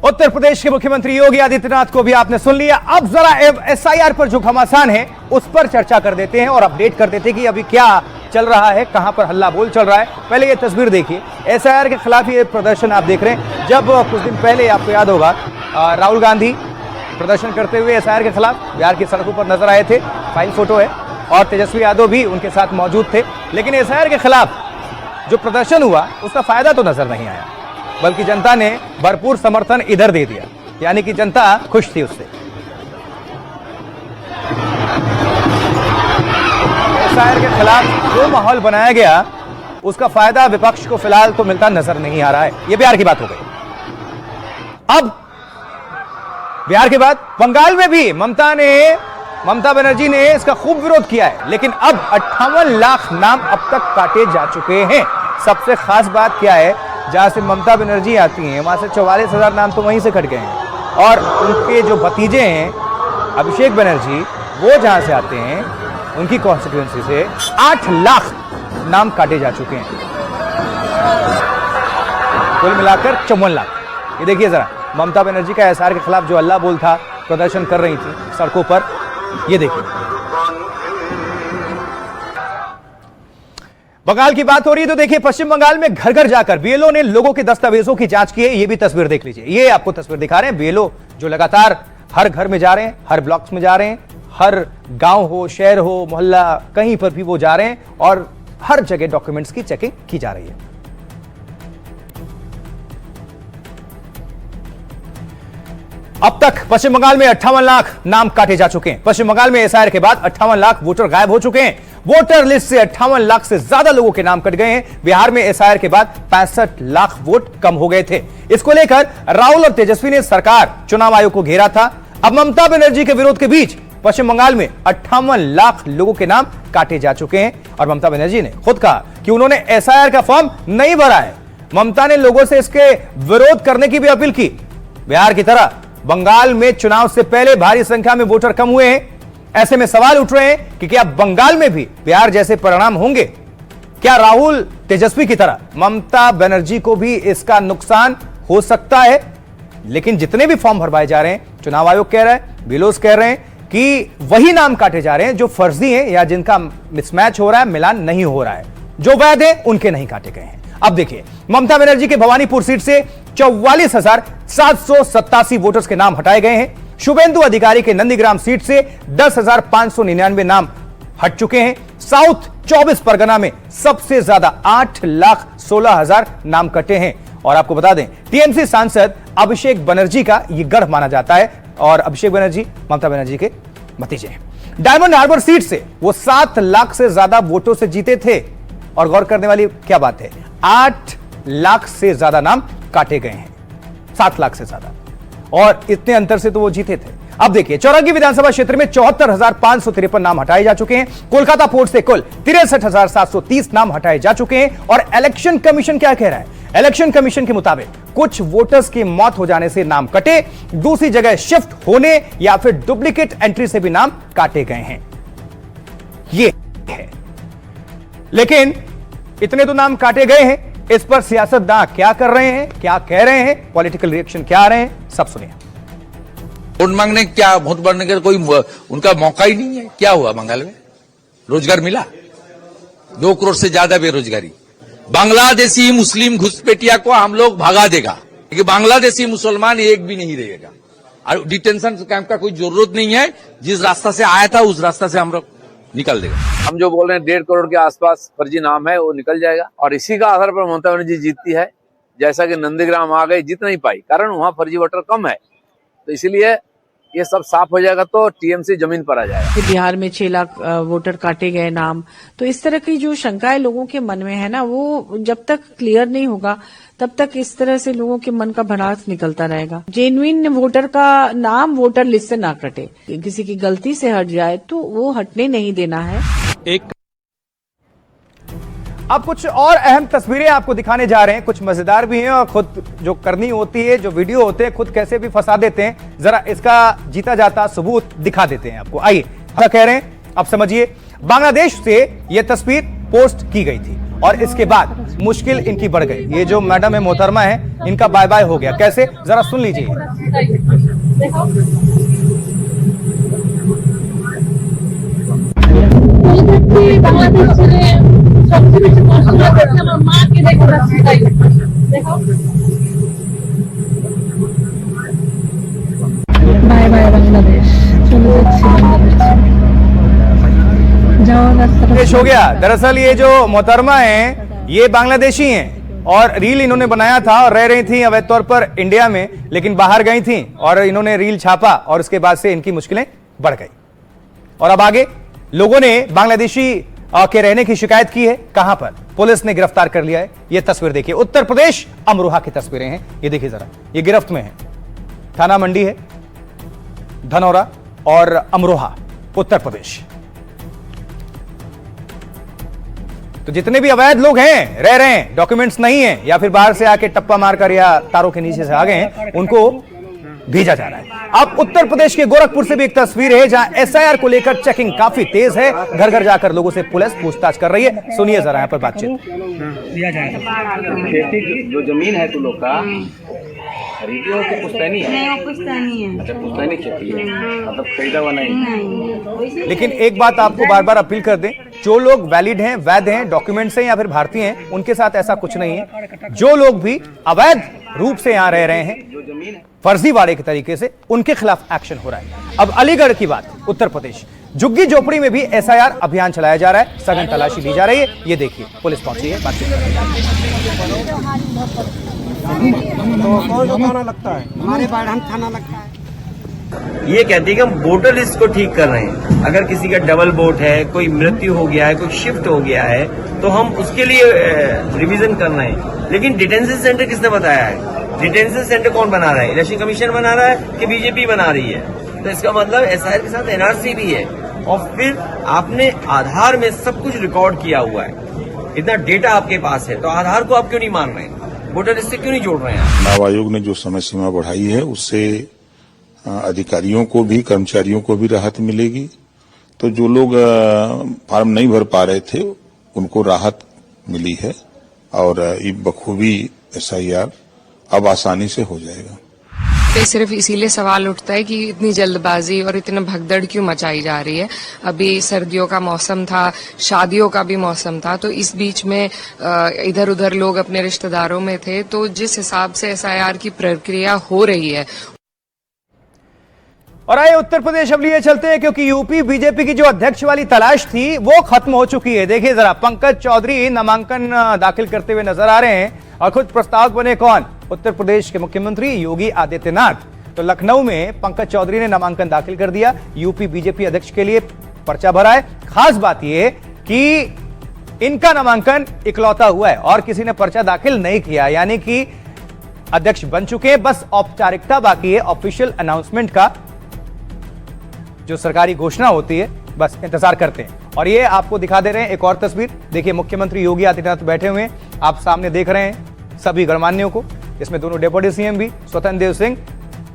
उत्तर प्रदेश के मुख्यमंत्री योगी आदित्यनाथ को भी आपने सुन लिया। अब जरा एसआईआर पर जो घमासान है उस पर चर्चा कर देते हैं और अपडेट कर देते हैं कि अभी क्या चल रहा है, कहां पर हल्ला बोल चल रहा है। पहले ये तस्वीर देखिए, एसआईआर के खिलाफ ये प्रदर्शन आप देख रहे हैं। जब कुछ दिन पहले आपको याद होगा राहुल गांधी प्रदर्शन करते हुए एसआईआर के खिलाफ बिहार की सड़कों पर नजर आए थे, फाइन फोटो है, और तेजस्वी यादव भी उनके साथ मौजूद थे। लेकिन एसआईआर के खिलाफ जो प्रदर्शन हुआ उसका फायदा तो नजर नहीं आया, बल्कि जनता ने भरपूर समर्थन इधर दे दिया, यानी कि जनता खुश थी उससे। एसआईआर के खिलाफ जो माहौल बनाया गया उसका फायदा विपक्ष को फिलहाल तो मिलता नजर नहीं आ रहा है। यह बिहार की बात हो गई। अब बिहार के बाद बंगाल में भी ममता बनर्जी ने इसका खूब विरोध किया है, लेकिन अब 58 लाख नाम अब तक काटे जा चुके हैं। सबसे खास बात क्या है, जहां से ममता बनर्जी आती हैं वहां से 44,000 नाम तो वहीं से कट गए हैं, और उनके जो भतीजे हैं अभिषेक बनर्जी वो जहां से आते हैं उनकी कॉन्स्टिट्यूएंसी से 8 लाख नाम काटे जा चुके हैं, कुल मिलाकर 54 लाख। ये देखिए जरा, ममता बनर्जी का एसआईआर के खिलाफ जो हल्ला बोल था, प्रदर्शन कर रही थी सड़कों पर, ये देखिए। बंगाल की बात हो रही है तो देखिए, पश्चिम बंगाल में घर घर जाकर बीएलओ ने लोगों के दस्तावेजों की जांच की है। ये भी तस्वीर देख लीजिए, ये आपको तस्वीर दिखा रहे हैं बीएलओ जो लगातार हर घर में जा रहे हैं, हर ब्लॉक्स में जा रहे हैं, हर गांव हो, शहर हो, मोहल्ला, कहीं पर भी वो जा रहे हैं और हर जगह डॉक्यूमेंट्स की चेकिंग की जा रही है। अब तक पश्चिम बंगाल में 58 लाख नाम काटे जा चुके हैं। पश्चिम बंगाल में एसआईआर के बाद 58 लाख वोटर गायब हो चुके हैं। वोटर लिस्ट से 58 लाख से ज्यादा लोगों के नाम कट गए हैं। बिहार में एसआईआर के बाद 65 लाख वोट कम हो गए थे। इसको लेकर राहुल और तेजस्वी ने सरकार, चुनाव आयोग को घेरा था। अब ममता बनर्जी के विरोध के बीच पश्चिम बंगाल में 58 लाख लोगों के नाम काटे जा चुके हैं, और ममता बनर्जी ने खुद कहा कि उन्होंने एसआईआर का फॉर्म नहीं भरा है। ममता ने लोगों से इसके विरोध करने की भी अपील की। बिहार की तरह बंगाल में चुनाव से पहले भारी संख्या में वोटर कम हुए हैं। ऐसे में सवाल उठ रहे हैं कि क्या बंगाल में भी बिहार जैसे परिणाम होंगे? क्या राहुल तेजस्वी की तरह ममता बनर्जी को भी इसका नुकसान हो सकता है? लेकिन जितने भी फॉर्म भरवाए जा रहे हैं, चुनाव आयोग कह रहा है, बीएलओस कह रहे हैं कि वही नाम काटे जा रहे हैं जो फर्जी हैं या जिनका मिसमैच हो रहा है, मिलान नहीं हो रहा है। जो वैध है उनके नहीं काटे गए हैं। अब देखिए, ममता बनर्जी के भवानीपुर सीट से 44,787 वोटर्स के नाम हटाए गए हैं। शुभेंदु अधिकारी के नंदीग्राम सीट से 10,599 नाम हट चुके हैं। साउथ 24 परगना में सबसे ज्यादा 8,16,000 नाम कटे हैं। और आपको बता दें, टीएमसी सांसद अभिषेक बनर्जी का यह गढ़ माना जाता है, और अभिषेक बनर्जी ममता बनर्जी के भतीजे हैं। डायमंड हार्बर सीट से वो 7 लाख से ज्यादा वोटों से जीते थे, और गौर करने वाली क्या बात है, 8 लाख से ज्यादा नाम काटे गए हैं, 7 लाख से ज्यादा, और इतने अंतर से तो वो जीते थे। अब देखिए, चौरंगी विधानसभा क्षेत्र में 74,553 नाम हटाए जा चुके हैं। कोलकाता पोर्ट से कुल 63,730 नाम हटाए जा चुके हैं। और इलेक्शन कमीशन क्या कह रहा है? इलेक्शन कमीशन के मुताबिक कुछ वोटर्स की मौत हो जाने से नाम कटे, दूसरी जगह शिफ्ट होने या फिर डुप्लीकेट एंट्री से भी नाम काटे गए हैं। ये है, लेकिन इतने तो नाम काटे गए हैं, इस पर सियासतदान क्या कर रहे हैं, क्या कह रहे हैं, पॉलिटिकल रिएक्शन क्या आ रहे हैं, सब सुनिए। वोट मांगने क्या, वोट मांगने का कोई उनका मौका ही नहीं है। क्या हुआ बंगाल में? रोजगार मिला? 2 करोड़ से ज्यादा बेरोजगारी। बांग्लादेशी मुस्लिम घुसपैठिया को हम लोग भगा देगा, क्योंकि बांग्लादेशी मुसलमान एक भी नहीं रहेगा। और डिटेंशन कैंप का कोई जरूरत नहीं है। जिस रास्ता से आया था उस रास्ता से हम लोग निकल देगा। हम जो बोल रहे हैं 1.5 करोड़ के आसपास फर्जी नाम है, वो निकल जाएगा। और इसी का आधार पर ममता बनर्जी जीतती है। जैसा कि नंदीग्राम आ गई, जीत नहीं पाई, कारण वहां फर्जी वोटर कम है, तो इसलिए ये सब साफ हो जाएगा तो टीएमसी जमीन पर आ जाएगा। बिहार में 6 लाख वोटर काटे गए नाम, तो इस तरह की जो शंकाएं लोगों के मन में है ना, वो जब तक क्लियर नहीं होगा तब तक इस तरह से लोगों के मन का भड़ास निकलता रहेगा। जेन्युइन वोटर का नाम वोटर लिस्ट से ना कटे, किसी की गलती से हट जाए तो वो हटने नहीं देना है। अब कुछ और अहम तस्वीरें आपको दिखाने जा रहे हैं, कुछ मजेदार भी हैं और खुद जो करनी होती है, जो वीडियो होते हैं, खुद कैसे भी फंसा देते हैं। जरा इसका जीता जाता सबूत दिखा देते हैं आपको। आइए, क्या कह रहे हैं अब समझिए। बांग्लादेश से यह तस्वीर पोस्ट की गई थी और इसके बाद मुश्किल इनकी बढ़ गई। ये जो मैडम है, मोहतरमा है, इनका बाय बाय हो गया। कैसे, जरा सुन लीजिए। বাংলাদেশ ছেড়ে সবচেয়ে বেশি পড়াশোনা করছে আমার মাকে দেখে যাচ্ছি তাই দেখো বাই বাই বাংলাদেশ চলে যাচ্ছি বাংলাদেশ যাওয়ার রাস্তাটা पेश हो गया। दरअसल ये जो मोहतरमा है ये बांग्लादेशी हैं और रील इन्होंने बनाया था और रह रही थी अवैध तौर पर इंडिया में, लेकिन बाहर गई थी और इन्होंने रील छापा और उसके बाद से इनकी मुश्किलें बढ़ गई। और अब आगे लोगों ने बांग्लादेशी के रहने की शिकायत की है। कहां पर, पुलिस ने गिरफ्तार कर लिया है। यह तस्वीर देखिए, उत्तर प्रदेश अमरोहा की तस्वीरें हैं। ये देखिए जरा, ये गिरफ्त में है। थाना मंडी है, धनौरा और अमरोहा, उत्तर प्रदेश। तो जितने भी अवैध लोग हैं, रह रहे हैं, डॉक्यूमेंट्स नहीं है या फिर बाहर से आके टप्पा मारकर या तारों के नीचे से आ गए हैं, उनको भेजा जा रहा है। अब उत्तर प्रदेश के गोरखपुर से भी एक तस्वीर है जहां एसआईआर को लेकर चेकिंग काफी तेज है। घर घर जाकर लोगों से पुलिस पूछताछ कर रही है। सुनिए जरा यहां पर बातचीत। दिया जाएगा। खेती जो जमीन है तू लोग का खरीदी हो कि पुश्तैनी है? नहीं, वो पुश्तैनी है। अच्छा, पुश्तैनी खेती है, मतलब खरीदा हुआ नहीं। लेकिन एक बात आपको बार बार अपील कर दें, जो लोग वैलिड हैं, वैध हैं, डॉक्यूमेंट्स हैं या फिर भारतीय हैं, उनके साथ ऐसा कुछ नहीं है। जो लोग भी अवैध रूप से यहां रह रहे हैं, फर्जीवाड़े के तरीके से, उनके खिलाफ एक्शन हो रहा है। अब अलीगढ़ की बात, उत्तर प्रदेश, झुग्गी झोपड़ी में भी एसआईआर अभियान चलाया जा रहा है। सघन तलाशी ली जा रही है। ये देखिए, पुलिस पहुंची है, बातचीत कर रही है। तो कौन सा थाना लगता है? हमारे बाढ़ थाना लगता है। ये कहते हैं कि हम वोटर लिस्ट को ठीक कर रहे हैं। अगर किसी का डबल वोट है, कोई मृत्यु हो गया है, कोई शिफ्ट हो गया है, तो हम उसके लिए रिवीजन कर रहे हैं। लेकिन डिटेंशन सेंटर किसने बताया है? डिटेंशन सेंटर कौन बना रहा है? इलेक्शन कमीशन बना रहा है कि बीजेपी बना रही है? तो इसका मतलब एसआईआर के साथ एनआरसी भी है। और फिर आपने आधार में सब कुछ रिकॉर्ड किया हुआ है, इतना डेटा आपके पास है, तो आधार को आप क्यों नहीं मान रहे हैं? वोटर लिस्ट से क्यों नहीं जोड़ रहे हैं? चुनाव आयोग ने जो समय सीमा बढ़ाई है उससे अधिकारियों को भी, कर्मचारियों को भी राहत मिलेगी। तो जो लोग फॉर्म नहीं भर पा रहे थे उनको राहत मिली है और ये बखूबी एसआईआर अब आसानी से हो जाएगा। सिर्फ इसीलिए सवाल उठता है कि इतनी जल्दबाजी और इतना भगदड़ क्यों मचाई जा रही है। अभी सर्दियों का मौसम था, शादियों का भी मौसम था, तो इस बीच में इधर उधर लोग अपने रिश्तेदारों में थे। तो जिस हिसाब से एसआईआर की प्रक्रिया हो रही है। और आइए उत्तर प्रदेश अब लिए चलते हैं, क्योंकि यूपी बीजेपी की जो अध्यक्ष वाली तलाश थी वो खत्म हो चुकी है। देखिए जरा, पंकज चौधरी नामांकन दाखिल करते हुए नजर आ रहे हैं और खुद प्रस्तावक बने कौन? उत्तर प्रदेश के मुख्यमंत्री योगी आदित्यनाथ। तो लखनऊ में पंकज चौधरी ने नामांकन दाखिल कर दिया, यूपी बीजेपी अध्यक्ष के लिए पर्चा भरा है। खास बात यह कि इनका नामांकन इकलौता हुआ है और किसी ने पर्चा दाखिल नहीं किया, यानी कि अध्यक्ष बन चुके हैं। बस औपचारिकता बाकी है, ऑफिशियल अनाउंसमेंट का जो सरकारी घोषणा होती है, बस इंतजार करते हैं। और ये आपको दिखा दे रहे हैं एक और तस्वीर। देखिए, मुख्यमंत्री योगी आदित्यनाथ बैठे हुए हैं, आप सामने देख रहे हैं सभी गणमान्यों को। इसमें दोनों डेप्यूटी सीएम भी, स्वतंत्र देव सिंह,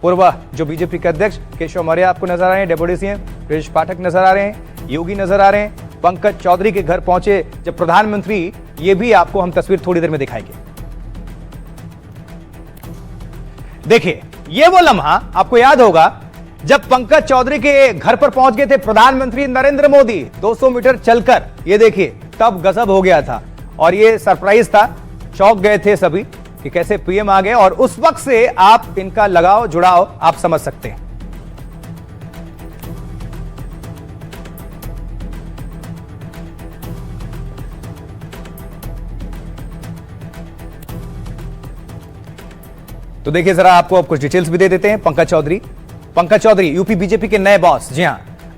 पूर्व जो बीजेपी के अध्यक्ष केशव मौर्य आपको नजर आ रहे हैं, डेप्यूटी सीएम ब्रजेश पाठक नजर आ रहे हैं, योगी नजर आ रहे हैं। पंकज चौधरी के घर पहुंचे जब प्रधानमंत्री, ये भी आपको हम तस्वीर थोड़ी देर में दिखाएंगे। देखिए, ये वो लम्हा आपको याद होगा जब पंकज चौधरी के घर पर पहुंच गए थे प्रधानमंत्री नरेंद्र मोदी 200 मीटर चलकर। ये देखिए, तब गजब हो गया था और ये सरप्राइज था, चौंक गए थे सभी कि कैसे पीएम आ गए। और उस वक्त से आप इनका लगाव जुड़ाव आप समझ सकते हैं। तो देखिए जरा, आपको अब कुछ डिटेल्स भी दे देते हैं। पंकज चौधरी यूपी बीजेपी के नए बॉस। जी हां,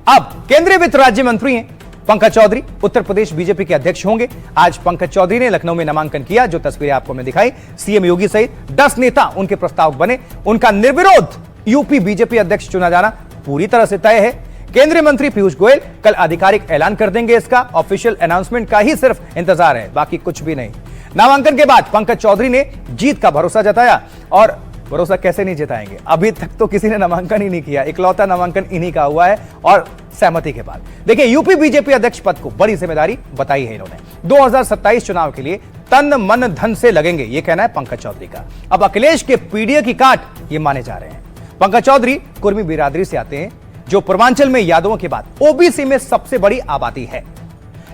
अब केंद्रीय वित्त राज्य मंत्री हैं पंकज चौधरी, उत्तर प्रदेश बीजेपी के अध्यक्ष होंगे। आज पंकज चौधरी ने लखनऊ में नामांकन किया, जो तस्वीरें आपको मैं दिखाई। सीएम योगी सहित 10 नेता उनके प्रस्तावक बने। उनका निर्विरोध यूपी बीजेपी अध्यक्ष चुना जाना पूरी तरह से तय है। केंद्रीय मंत्री पीयूष गोयल कल आधिकारिक ऐलान कर देंगे इसका। ऑफिशियल अनाउंसमेंट का ही सिर्फ इंतजार है, बाकी कुछ भी नहीं। नामांकन के बाद पंकज चौधरी ने जीत का भरोसा जताया। और भरोसा कैसे नहीं जताएंगे, अभी तक तो किसी ने नामांकन ही नहीं किया, इकलौता नामांकन इन्हीं का हुआ है और सहमति के बाद। देखिए, यूपी बीजेपी अध्यक्ष पद को बड़ी जिम्मेदारी बताई है इन्होंने। 2027 चुनाव के लिए तन मन धन से लगेंगे, यह कहना है पंकज चौधरी का। अब अखिलेश के पीडीए की काट ये माने जा रहे हैं। पंकज चौधरी कुर्मी बिरादरी से आते हैं, जो पूर्वांचल में यादवों के बाद ओबीसी में सबसे बड़ी आबादी है।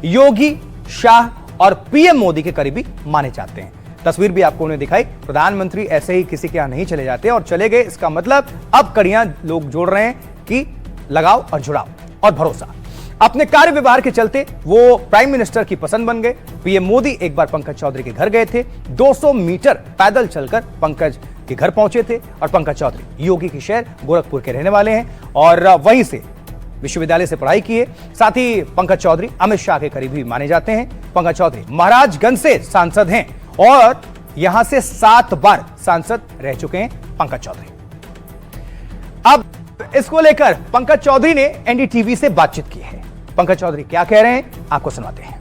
योगी, शाह और पीएम मोदी के करीबी माने जाते हैं। तस्वीर भी आपको उन्हें दिखाई। प्रधानमंत्री ऐसे ही किसी के यहां नहीं चले जाते और चले गए, इसका मतलब अब कड़ियां लोग जोड़ रहे हैं कि लगाव और जुड़ाव और भरोसा। अपने कार्य व्यवहार के चलते वो प्राइम मिनिस्टर की पसंद बन गए। पीएम मोदी एक बार पंकज चौधरी के घर गए थे, 200 मीटर पैदल चलकर पंकज के घर पहुंचे थे। और पंकज चौधरी योगी के शहर गोरखपुर के रहने वाले हैं और वहीं से विश्वविद्यालय से पढ़ाई की है। साथ ही पंकज चौधरी अमित शाह के करीबी माने जाते हैं। पंकज चौधरी महाराजगंज से सांसद हैं और यहां से 7 बार सांसद रह चुके हैं पंकज चौधरी। अब इसको लेकर पंकज चौधरी ने एनडीटीवी से बातचीत की है। पंकज चौधरी क्या कह रहे हैं आपको सुनाते हैं।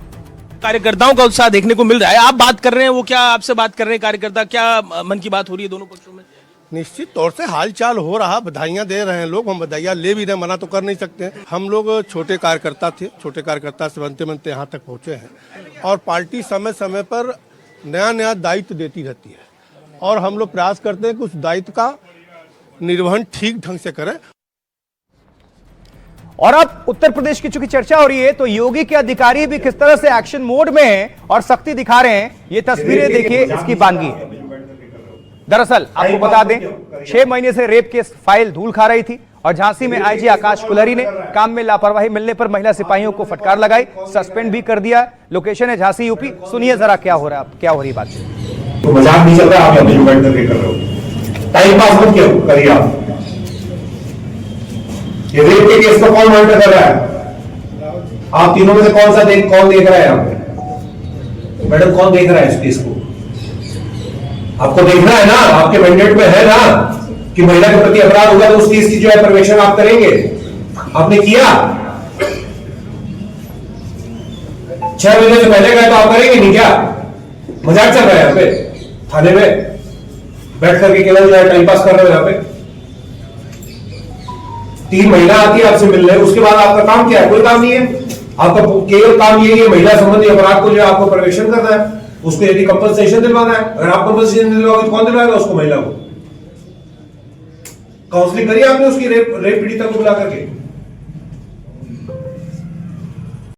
कार्यकर्ताओं का उत्साह देखने को मिल रहा है, आप बात कर रहे हैं, वो क्या आपसे बात कर रहे हैं कार्यकर्ता, क्या मन की बात हो रही है दोनों पक्षों में? निश्चित तौर से हालचाल हो रहा, बधाइयां दे रहे हैं लोग, हम बधाइयां ले भी रहे, मना तो कर नहीं सकते। हम लोग छोटे कार्यकर्ता थे, छोटे कार्यकर्ता से बनते बनते यहाँ तक पहुँचे हैं और पार्टी समय समय पर नया नया दायित्व देती रहती है और हम लोग प्रयास करते हैं कि उस दायित्व का निर्वहन ठीक ढंग से करें। और अब उत्तर प्रदेश की चूंकि चर्चा हो रही है, तो योगी के अधिकारी भी किस तरह से एक्शन मोड में हैं और सख्ती दिखा रहे हैं, ये तस्वीरें देखिए, इसकी बानगी है। दरअसल आपको बता दें, 6 महीने से रेप केस फाइल धूल खा रही थी और झांसी में आईजी आकाश कुलहरी ने काम में लापरवाही मिलने पर महिला सिपाहियों को फटकार लगाई, सस्पेंड भी कर दिया। लोकेशन है झांसी यूपी। सुनिए जरा क्या हो रहा है, क्या हो रही बात। तो मजाक नहीं चल रहा, आप बैठ करके कर रहे हो, टाइम पास मत क्यों करिए आप। ये रेप के केस को कौन मॉनिटर कर रहा है? आप तीनों में से कौन देख रहा है यहाँ पे? मैडम कौन देख रहा है इस केस को? आपको देखना है ना, आपके मैंडेट में है ना कि महिला के प्रति अपराध होगा तो उस केस की जो है पर्यवेक्षण आप करेंगे। आपने किया? 6 महीने से पहले गए तो आप करेंगे नहीं क्या? मजाक चल रहा है यहाँ पे थाने में बैठ करके केवल जो है टाइम पास कर रहे हो यहाँ पे। 3 महिला आती है आपसे मिलने, उसके बाद आपका काम क्या है? कोई काम नहीं है आपका, केवल काम ये है महिला संबंधी अपराध को जो आपको पर्यवेक्षण करना है, उसको यदि कंपनसेशन दिलवाना है। अगर आप कंपनसेशन दिलवाओगे तो कौन दिलवाएगा उसको? महिला को। काउंसलिंग करिए आपने उसकी रेप पीड़िता को बुला करके?